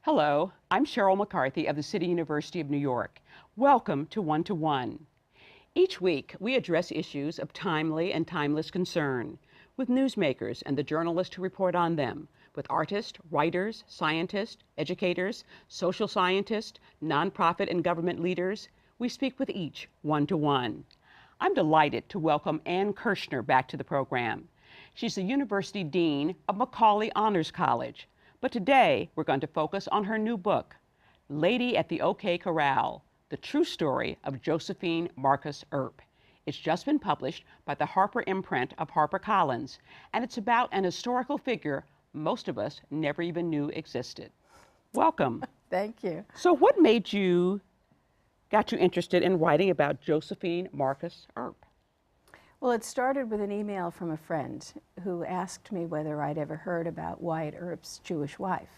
Hello, I'm Cheryl McCarthy of the City University of New York. Welcome to One to One. Each week, we address issues of timely and timeless concern with newsmakers and the journalists who report on them, with artists, writers, scientists, educators, social scientists, nonprofit and government leaders. We speak with each one to one. I'm delighted to welcome Ann Kirschner back to the program. She's the University Dean of Macaulay Honors College. But today, we're going to focus on her new book, Lady at the OK Corral, The True Story of Josephine Marcus Earp. It's just been published by the Harper imprint of HarperCollins, and it's about an historical figure most of us never even knew existed. Welcome. Thank you. So what got you interested in writing about Josephine Marcus Earp? Well, it started with an email from a friend who asked me whether I'd ever heard about Wyatt Earp's Jewish wife.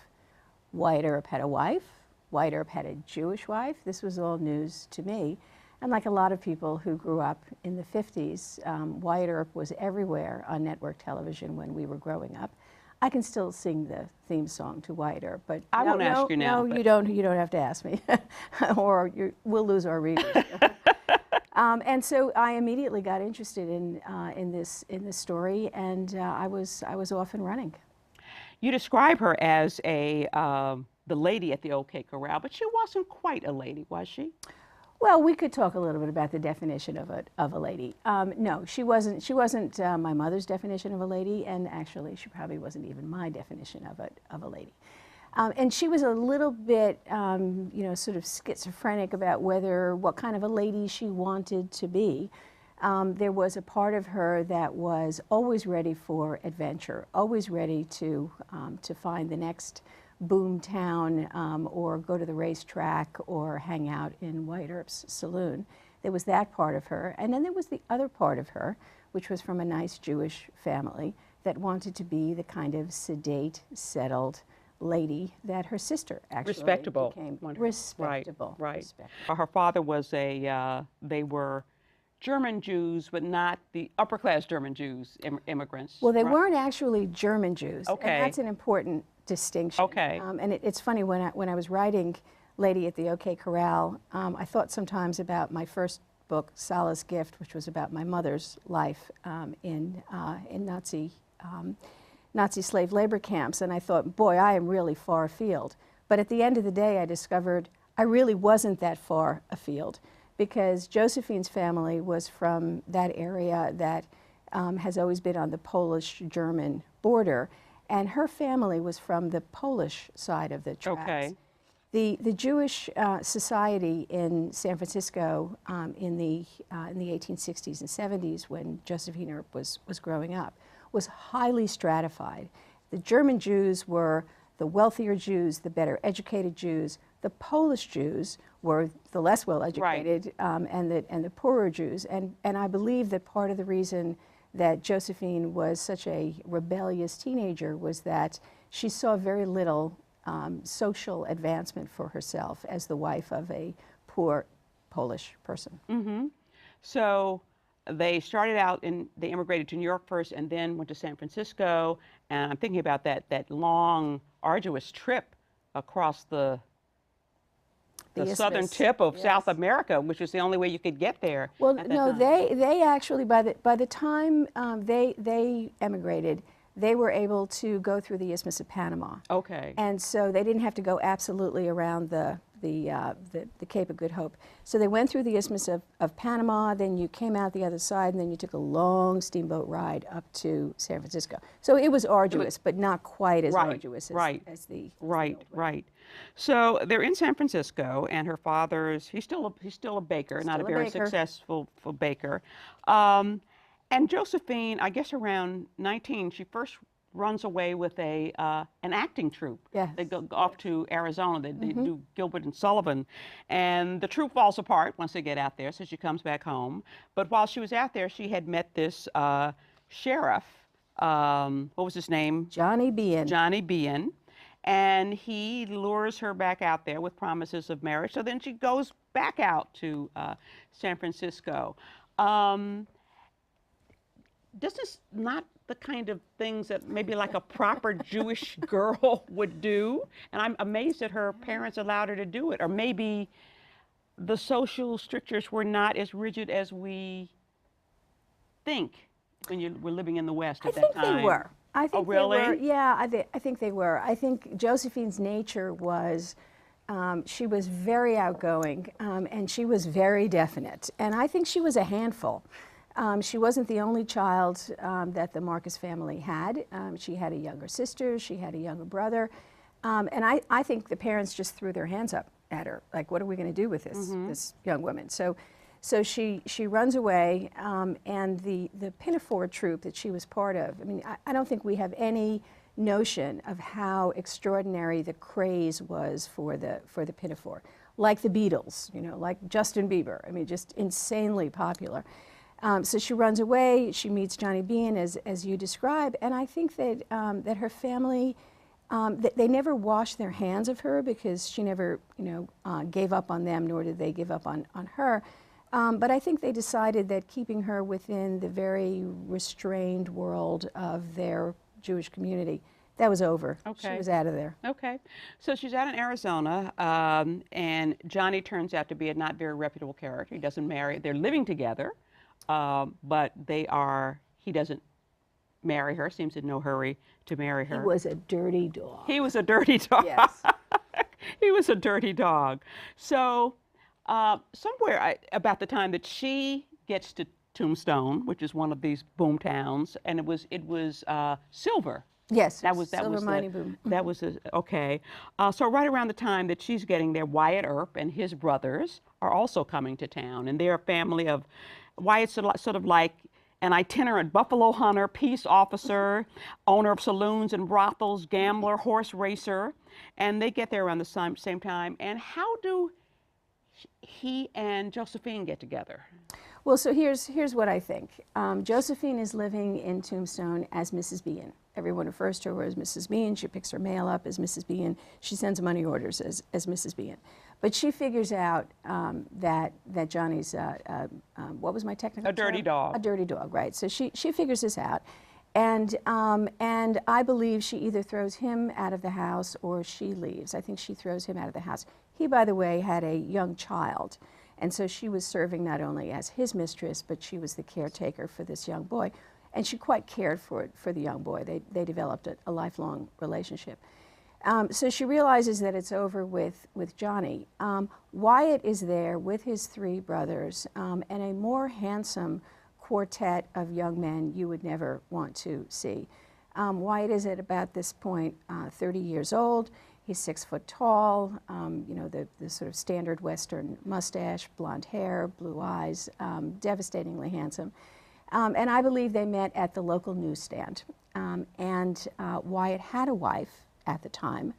Wyatt Earp had a wife. Wyatt Earp had a Jewish wife. This was all news to me. And like a lot of people who grew up in the 50s, Wyatt Earp was everywhere on network television when we were growing up. I can still sing the theme song to Wyatt Earp, but I won't ask you now. No, you don't have to ask me, or we'll lose our readers. And so I immediately got interested in this story, and I was off and running. You describe her as the lady at the OK Corral, but she wasn't quite a lady, was she? Well, we could talk a little bit about the definition of a lady. No, she wasn't my mother's definition of a lady, and actually, she probably wasn't even my definition of a lady. And she was a little bit, sort of schizophrenic about what kind of a lady she wanted to be. There was a part of her that was always ready for adventure, always ready to find the next boom town, or go to the racetrack, or hang out in Wyatt Earp's saloon. There was that part of her. And then there was the other part of her, which was from a nice Jewish family that wanted to be the kind of sedate, settled lady that her sister actually Respectable. became. Respectable. Right. Respectable. Her father was they were German Jews, but not the upper class German Jews, immigrants. Well, they right? weren't actually German Jews. Okay. And that's an important distinction. Okay. And it's funny, when I was writing Lady at the OK Corral, I thought sometimes about my first book, Salah's Gift, which was about my mother's life in Nazi slave labor camps, and I thought, boy, I am really far afield. But at the end of the day, I discovered I really wasn't that far afield, because Josephine's family was from that area that has always been on the Polish-German border, and her family was from the Polish side of the tracks. Okay. The Jewish society in San Francisco in the 1860s and 70s, when Josephine Earp was growing up, was highly stratified. The German Jews were the wealthier Jews, the better educated Jews. The Polish Jews were the less well educated, right. and the poorer Jews. And I believe that part of the reason that Josephine was such a rebellious teenager was that she saw very little social advancement for herself as the wife of a poor Polish person. Mm-hmm. So they started out they immigrated to New York first and then went to San Francisco. And I'm thinking about that long, arduous trip across the southern tip of South America, which was the only way you could get there. Well, no, they actually, by the time they emigrated, they were able to go through the Isthmus of Panama. Okay. And so they didn't have to go absolutely around the Cape of Good Hope. So they went through the Isthmus of Panama, then you came out the other side, and then you took a long steamboat ride up to San Francisco. So it was arduous, but not quite as arduous as the Right. So they're in San Francisco, and her father's, he's still a baker, not a very successful baker. And Josephine, I guess around 19, she first runs away with an acting troupe. Yes. They go off to Arizona. They do Gilbert and Sullivan. And the troupe falls apart once they get out there, so she comes back home. But while she was out there, she had met this sheriff. What was his name? Johnny Bean. Johnny Bean. And he lures her back out there with promises of marriage. So then she goes back out to San Francisco. Does this not the kind of things that maybe like a proper Jewish girl would do. And I'm amazed that her parents allowed her to do it. Or maybe the social strictures were not as rigid as we think when you were living in the West I at that think time. they were. I think really? they were. Yeah, I think they were. I think Josephine's nature was, she was very outgoing, and she was very definite. And I think she was a handful. She wasn't the only child that the Marcus family had. She had a younger sister, she had a younger brother. And I think the parents just threw their hands up at her, like, what are we going to do with this young woman? So she runs away, and the Pinafore troop that she was part of, I mean, I don't think we have any notion of how extraordinary the craze was for the Pinafore. Like the Beatles, you know, like Justin Bieber, I mean, just insanely popular. So she runs away, she meets Johnny Bean, as you describe, and I think that, that her family, they never washed their hands of her because she never, you know, gave up on them, nor did they give up on her. But I think they decided that keeping her within the very restrained world of their Jewish community, that was over. Okay. She was out of there. Okay. So she's out in Arizona, and Johnny turns out to be a not very reputable character. He doesn't marry. They're living together, but he doesn't marry her, seems in no hurry to marry her. He was a dirty dog. He was a dirty dog. Yes. He was a dirty dog. So somewhere about the time that she gets to Tombstone, which is one of these boom towns, and it was Silver. Yes, Silver mining boom. That was okay. So right around the time that she's getting there, Wyatt Earp and his brothers are also coming to town, and they're a family of Wyatt's sort of like an itinerant buffalo hunter, peace officer, owner of saloons and brothels, gambler, horse racer, and they get there around the same time. And how do he and Josephine get together? Well, so here's what I think. Josephine is living in Tombstone as Mrs. Bean. Everyone refers to her as Mrs. Bean. She picks her mail up as Mrs. Bean. She sends money orders as Mrs. Bean. But she figures out that Johnny's, what was my technical term? A dirty dog. A dirty dog, right. So she figures this out. And I believe she either throws him out of the house or she leaves. I think she throws him out of the house. He, by the way, had a young child. And so she was serving not only as his mistress, but she was the caretaker for this young boy. And she quite cared for the young boy. They developed a lifelong relationship. So she realizes that it's over with Johnny. Wyatt is there with his three brothers and a more handsome quartet of young men you would never want to see. Wyatt is at about this point 30 years old. He's 6 foot tall, you know, the sort of standard Western mustache, blonde hair, blue eyes, devastatingly handsome. And I believe they met at the local newsstand. And Wyatt had a wife at the time,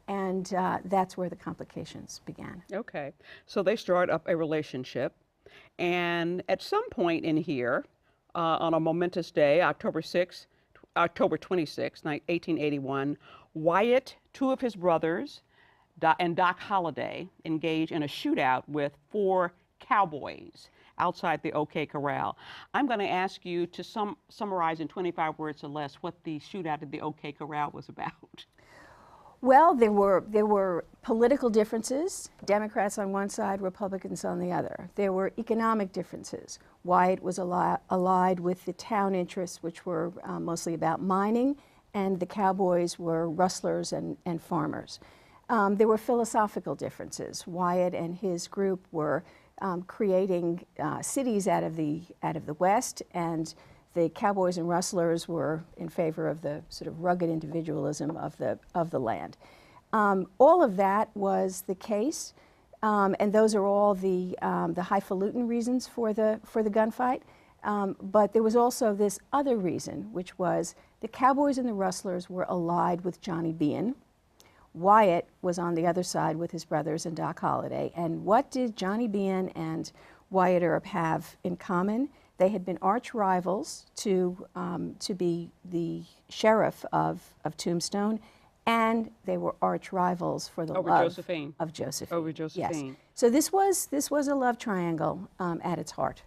and that's where the complications began. Okay. So they start up a relationship, and at some point in here, on a momentous day, October 26, 1881, Wyatt, two of his brothers, and Doc Holliday engage in a shootout with 4 cowboys outside the OK Corral. I'm going to ask you to summarize in 25 words or less what the shootout at the OK Corral was about. Well, there were political differences, Democrats on one side, Republicans on the other. There were economic differences. Wyatt was allied with the town interests, which were mostly about mining, and the cowboys were rustlers and farmers. There were philosophical differences. Wyatt and his group were creating cities out of the West, and the cowboys and rustlers were in favor of the sort of rugged individualism of the land. All of that was the case, and those are all the highfalutin reasons for the gunfight. But there was also this other reason, which was the cowboys and the rustlers were allied with Johnny Bean. Wyatt was on the other side with his brothers and Doc Holliday. And what did Johnny Bean and Wyatt Earp have in common? They had been arch rivals to be the sheriff of Tombstone, and they were arch rivals for the love Josephine. Of Josephine. Over Josephine. Yes. So this was a love triangle at its heart.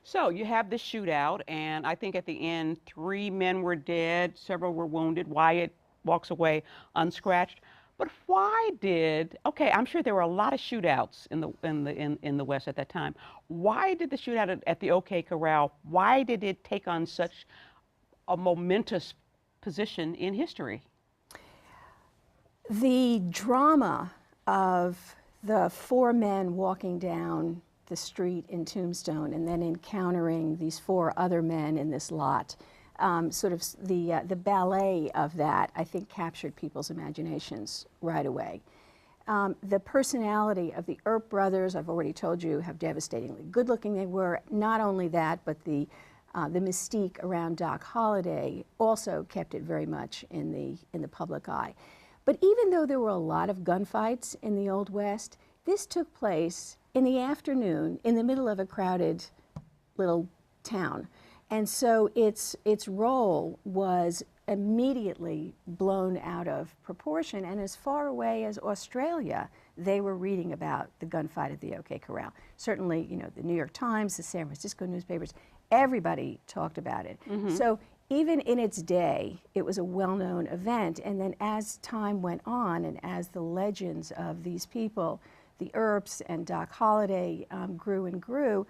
So you have this shootout, and I think at the end, 3 men were dead, several were wounded. Wyatt walks away unscratched. But why did, okay, I'm sure there were a lot of shootouts in the West at that time. Why did the shootout at the OK Corral, why did it take on such a momentous position in history? The drama of the 4 men walking down the street in Tombstone and then encountering these 4 other men in this lot, sort of the ballet of that, I think, captured people's imaginations right away. The personality of the Earp brothers, I've already told you how devastatingly good-looking they were. Not only that, but the mystique around Doc Holliday also kept it very much in the public eye. But even though there were a lot of gunfights in the Old West, this took place in the afternoon in the middle of a crowded little town. And so its role was immediately blown out of proportion. And as far away as Australia, they were reading about the gunfight at the OK Corral. Certainly, you know, the New York Times, the San Francisco newspapers, everybody talked about it. So even in its day, it was a well-known event. And then as time went on and as the legends of these people, the Earps and Doc Holliday, grew and grew,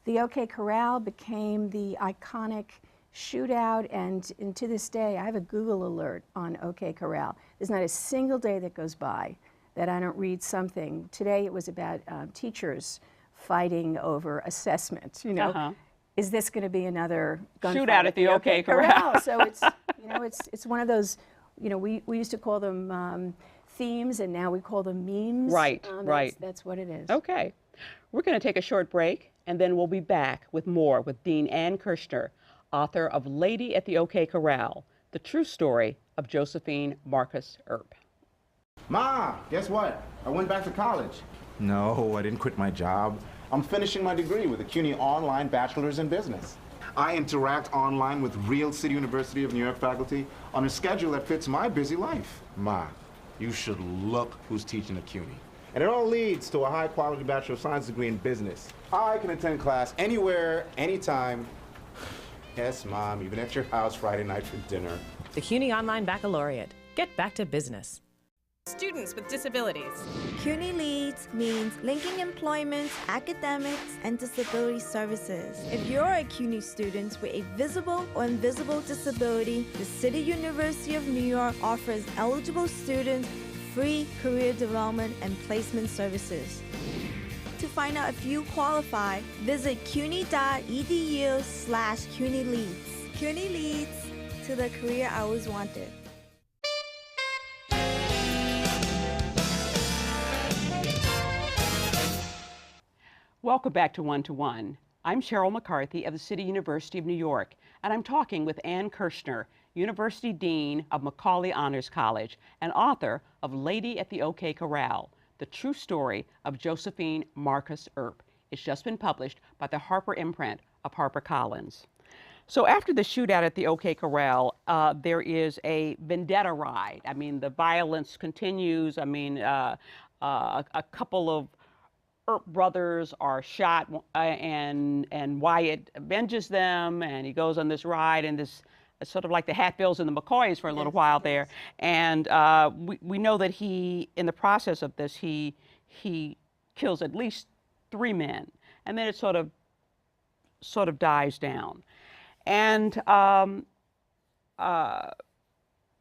the OK Corral became the iconic shootout. And to this day, I have a Google alert on OK Corral. There's not a single day that goes by that I don't read something. Today it was about teachers fighting over assessment, you know. Is this going to be another gunfight Shootout at the OK Corral? So it's, you know, it's one of those, you know, we used to call them themes, and now we call them memes. Right, right. That's what it is. Okay. We're going to take a short break, and then we'll be back with more with Dean Ann Kirschner, author of Lady at the OK Corral, the true story of Josephine Marcus Earp. Ma, guess what? I went back to college. No, I didn't quit my job. I'm finishing my degree with the CUNY Online Bachelor's in Business. I interact online with real City University of New York faculty on a schedule that fits my busy life. Ma, you should look who's teaching at CUNY. And it all leads to a high-quality Bachelor of Science degree in business. I can attend class anywhere, anytime. Yes, Mom, even at your house Friday night for dinner. The CUNY Online Baccalaureate. Get back to business. Students with disabilities. CUNY Leads means linking employment, academics, and disability services. If you're a CUNY student with a visible or invisible disability, the City University of New York offers eligible students free career development and placement services. To find out if you qualify, visit cuny.edu/CUNYLeads. CUNY Leads, to the career I always wanted. Welcome back to One to One. I'm Cheryl McCarthy of the City University of New York, and I'm talking with Ann Kirschner, University Dean of Macaulay Honors College and author of Lady at the OK Corral, the true story of Josephine Marcus Earp. It's just been published by the Harper imprint of HarperCollins. So after the shootout at the OK Corral, there is a vendetta ride. I mean, the violence continues. I mean, a couple of Earp brothers are shot, and Wyatt avenges them, and he goes on this ride, and this sort of like the Hatfields and the McCoys for a little while there. And we know that he, in the process of this, he kills at least 3 men, and then it sort of dies down. And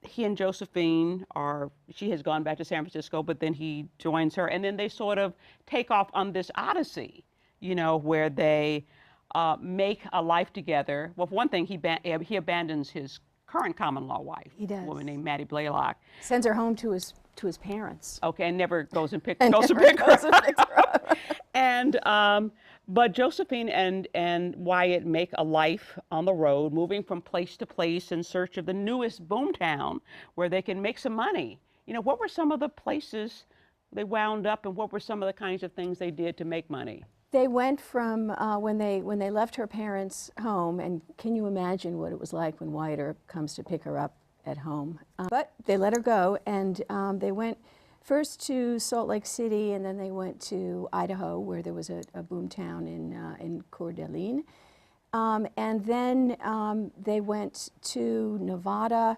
he and Josephine she has gone back to San Francisco, but then he joins her, and then they sort of take off on this odyssey, you know, where they make a life together. Well, for one thing, he abandons his current common law wife, He does. a woman named Maddie Blaylock. Sends her home to his parents. Okay, and never goes and pick And goes to never pick her goes and picks her up. And but Josephine and Wyatt make a life on the road, moving from place to place in search of the newest boomtown where they can make some money. You know, what were some of the places they wound up, and what were some of the kinds of things they did to make money? They went from when they left her parents' home, and can you imagine what it was like when Wyatt Earp comes to pick her up at home? But they let her go, and they went first to Salt Lake City, and then they went to Idaho, where there was a boom town in Coeur d'Alene. And then they went to Nevada,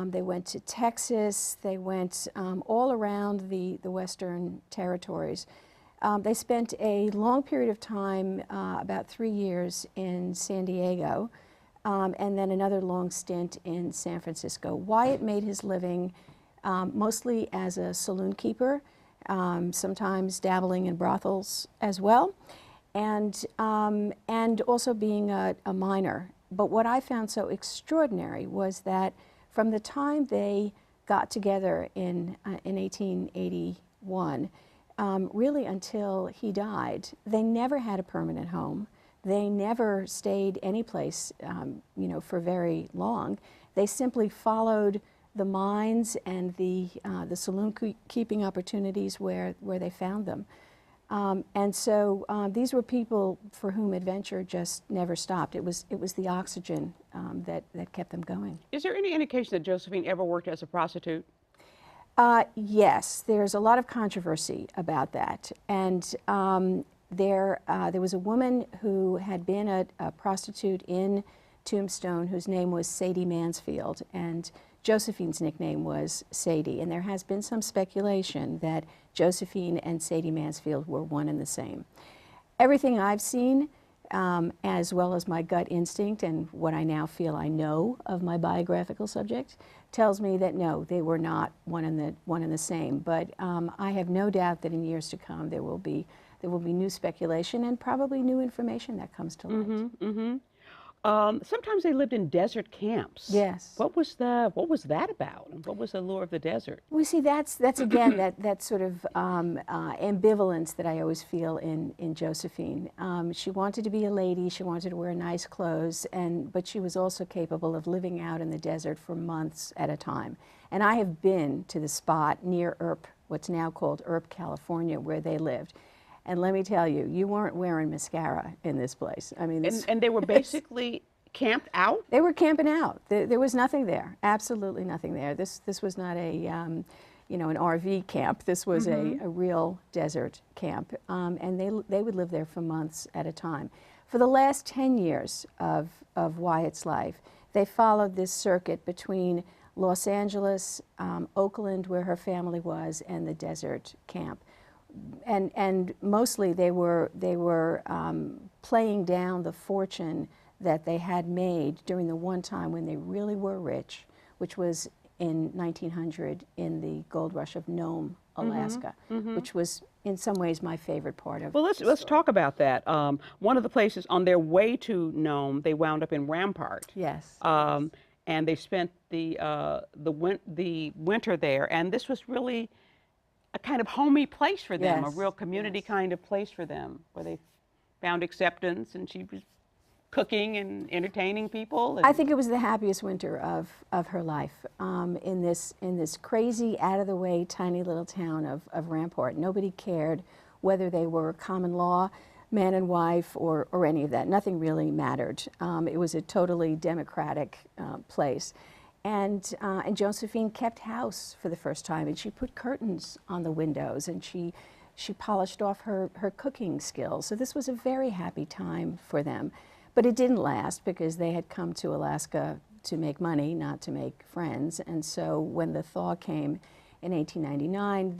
they went to Texas, they went all around the Western territories. They spent a long period of time, about 3 years, in San Diego, and then another long stint in San Francisco. Wyatt made his living mostly as a saloon keeper, sometimes dabbling in brothels as well, and also being a miner. But what I found so extraordinary was that from the time they got together in 1881, really until he died, they never had a permanent home. They never stayed any place, you know, for very long. They simply followed the mines and the saloon keeping opportunities where they found them. And so these were people for whom adventure just never stopped. It was the oxygen that kept them going. Is there any indication that Josephine ever worked as a prostitute? Yes, there's a lot of controversy about that. And there was a woman who had been a prostitute in Tombstone whose name was Sadie Mansfield, and Josephine's nickname was Sadie. And there has been some speculation that Josephine and Sadie Mansfield were one and the same. Everything I've seen, as well as my gut instinct and what I now feel I know of my biographical subject, tells me that no, they were not one and the same. But I have no doubt that in years to come there will be new speculation and probably new information that comes to light. Sometimes they lived in desert camps. Yes. What was that about? And what was the allure of the desert? We see that's again that sort of ambivalence that I always feel in Josephine. She wanted to be a lady. She wanted to wear nice clothes, but she was also capable of living out in the desert for months at a time. And I have been to the spot near Earp, what's now called Earp, California, where they lived. And let me tell you, you weren't wearing mascara in this place. I mean, and they were basically camped out? They were camping out. There was nothing there, absolutely nothing there. This was not a, you know, an RV camp. This was a real desert camp. And they would live there for months at a time. For the last 10 years of Wyatt's life, they followed this circuit between Los Angeles, Oakland, where her family was, and the desert camp. And mostly they were playing down the fortune that they had made during the one time when they really were rich, which was in 1900 in the gold rush of Nome, Alaska, which was in some ways my favorite part of. Well, let's talk about that. One of the places on their way to Nome, they wound up in Rampart. Yes. And they spent the winter there, and this was really a kind of homey place for them, a real community kind of place for them, where they found acceptance, and she was cooking and entertaining people. And I think it was the happiest winter of her life in this crazy, out-of-the-way, tiny little town of Rampart. Nobody cared whether they were common law, man and wife, or any of that. Nothing really mattered. It was a totally democratic place. And Josephine kept house for the first time, and she put curtains on the windows, and she polished off her cooking skills. So this was a very happy time for them. But it didn't last, because they had come to Alaska to make money, not to make friends. And so when the thaw came in 1899,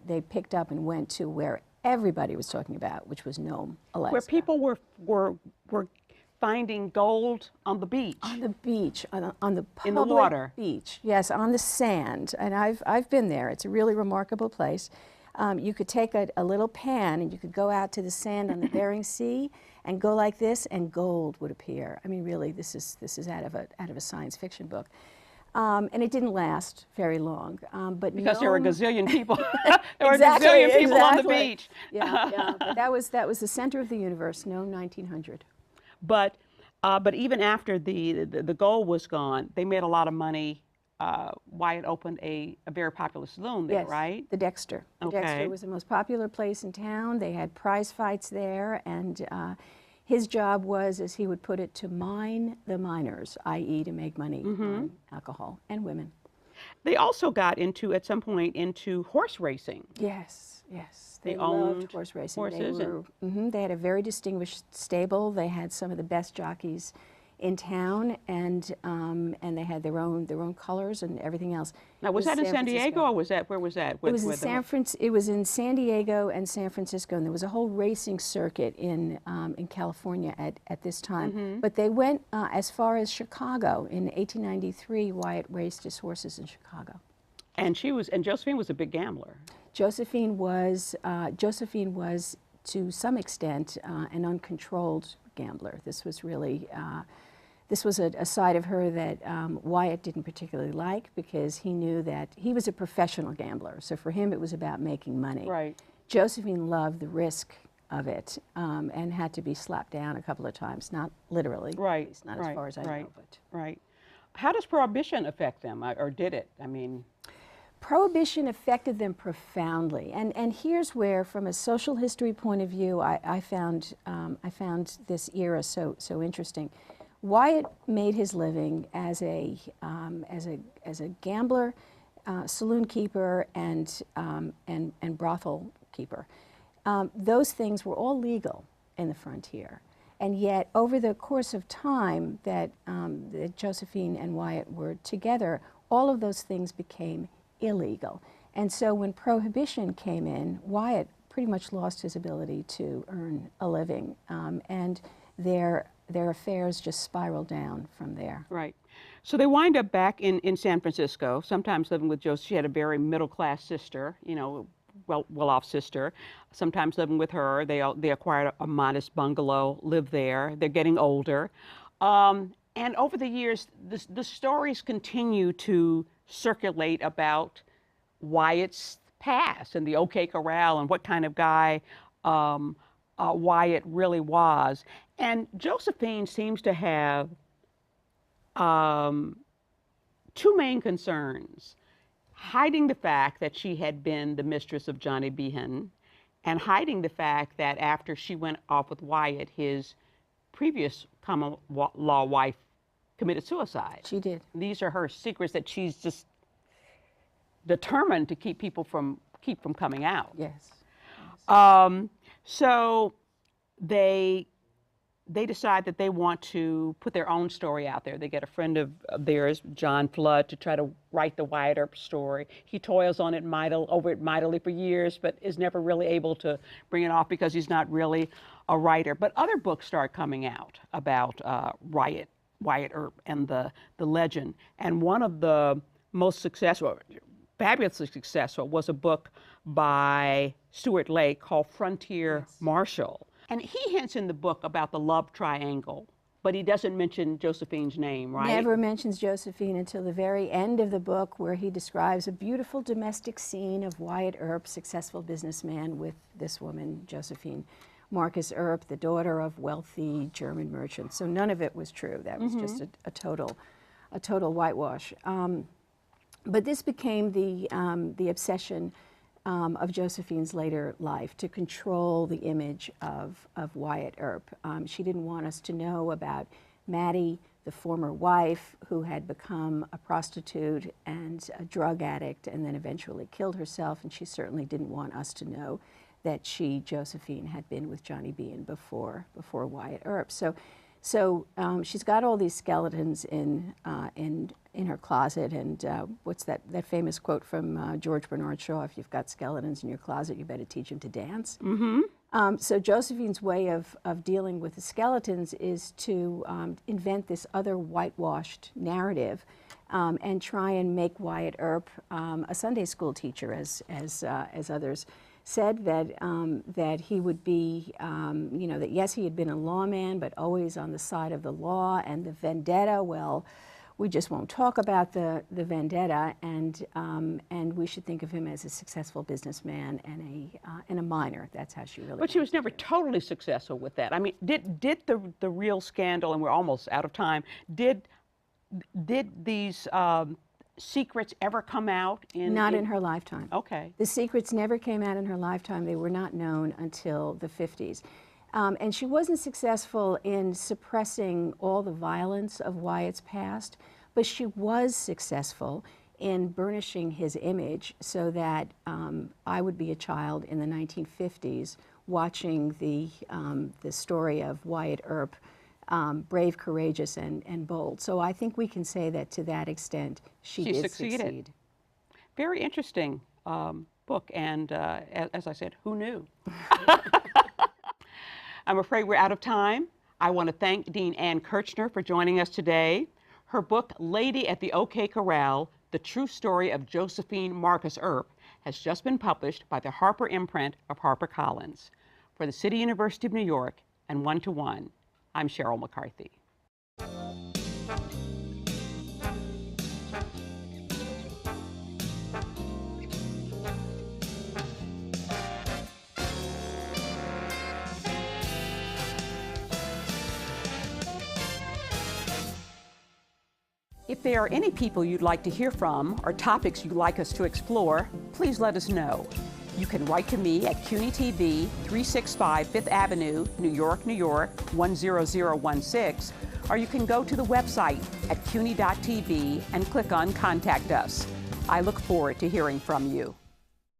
they picked up and went to where everybody was talking about, which was Nome, Alaska. Where people were finding gold on the beach. On the beach, on the public in the water. Beach. Yes, on the sand. And I've been there. It's a really remarkable place. You could take a little pan and you could go out to the sand on the Bering Sea and go like this, and gold would appear. I mean, really, this is out of a science fiction book. And it didn't last very long. But because there were a gazillion people. There exactly, were a gazillion people on the beach. Yeah. But that was the center of the universe, Nome, 1900. But even after the gold was gone, they made a lot of money. Wyatt opened a very popular saloon there, yes, right? The Dexter. The Dexter was the most popular place in town. They had prize fights there, and his job was, as he would put it, to mine the miners, i.e. to make money on alcohol and women. They also got into, at some point, into horse racing. Yes, yes. They owned loved horse racing. horses They were, they had a very distinguished stable. They had some of the best jockeys in town, and they had their own colors and everything else. Now, was that in San Diego, Francisco. or was that, where was that? It was it was in San Diego and San Francisco, and there was a whole racing circuit in California at this time. But they went as far as Chicago. In 1893, Wyatt raced his horses in Chicago. And Josephine was a big gambler. Josephine was to some extent an uncontrolled gambler. This was really this was a side of her that Wyatt didn't particularly like, because he knew that he was a professional gambler. So for him, it was about making money. Right. Josephine loved the risk of it, and had to be slapped down a couple of times, not literally. Right. It's not as far as I know. But. Right. How does Prohibition affect them, or did it? I mean. Prohibition affected them profoundly, and here's where, from a social history point of view, I found this era so interesting. Wyatt made his living as a gambler, saloon keeper, and brothel keeper. Those things were all legal in the frontier, and yet over the course of time that Josephine and Wyatt were together, all of those things became illegal. And so when Prohibition came in, Wyatt pretty much lost his ability to earn a living, and their affairs just spiraled down from there. Right. So they wind up back in San Francisco, sometimes living with Josie. She had a very middle-class sister, you know, well-off sister, sometimes living with her. They acquired a modest bungalow, live there. They're getting older. And over the years, the stories continue to circulate about Wyatt's past and the OK Corral and what kind of guy Wyatt really was. And Josephine seems to have two main concerns: hiding the fact that she had been the mistress of Johnny Behan, and hiding the fact that after she went off with Wyatt, his previous common law wife committed suicide. She did. These are her secrets that she's just determined to keep from coming out. Yes. So they decide that they want to put their own story out there. They get a friend of theirs, John Flood, to try to write the Wyatt Earp story. He toils on it mightily for years, but is never really able to bring it off because he's not really a writer. But other books start coming out about Wyatt Earp and the legend. And one of the most successful, fabulously successful, was a book by Stuart Lake called Frontier Marshal. And he hints in the book about the love triangle, but he doesn't mention Josephine's name, right? Never mentions Josephine until the very end of the book, where he describes a beautiful domestic scene of Wyatt Earp, successful businessman, with this woman, Josephine Marcus Earp, the daughter of wealthy German merchants. So none of it was true. That was just a total whitewash. But this became the obsession of Josephine's later life, to control the image of Wyatt Earp. She didn't want us to know about Maddie, the former wife, who had become a prostitute and a drug addict and then eventually killed herself, and she certainly didn't want us to know that Josephine, had been with Johnny Behan before Wyatt Earp. So she's got all these skeletons in her closet, and what's that famous quote from George Bernard Shaw? If you've got skeletons in your closet, you better teach them to dance. So Josephine's way of dealing with the skeletons is to invent this other whitewashed narrative, and try and make Wyatt Earp a Sunday school teacher, as others said, that he would be, that yes, he had been a lawman, but always on the side of the law. And the vendetta, well, we just won't talk about the vendetta, and we should think of him as a successful businessman and a miner. That's how she really. But she was never totally successful with that. I mean, did the real scandal, and we're almost out of time, did these secrets ever come out? Not in her lifetime. Okay. The secrets never came out in her lifetime. They were not known until the 50s. And she wasn't successful in suppressing all the violence of Wyatt's past, but she was successful in burnishing his image so that I would be a child in the 1950s watching the story of Wyatt Earp, brave, courageous, and bold. So I think we can say that to that extent, she did succeed. Very interesting book, and as I said, who knew? I'm afraid we're out of time. I want to thank Dean Ann Kirchner for joining us today. Her book, Lady at the OK Corral, The True Story of Josephine Marcus Earp, has just been published by the Harper imprint of HarperCollins. For the City University of New York and One to One, I'm Cheryl McCarthy. If there are any people you'd like to hear from or topics you'd like us to explore, please let us know. You can write to me at CUNY TV, 365 Fifth Avenue, New York, New York, 10016, or you can go to the website at cuny.tv and click on Contact Us. I look forward to hearing from you.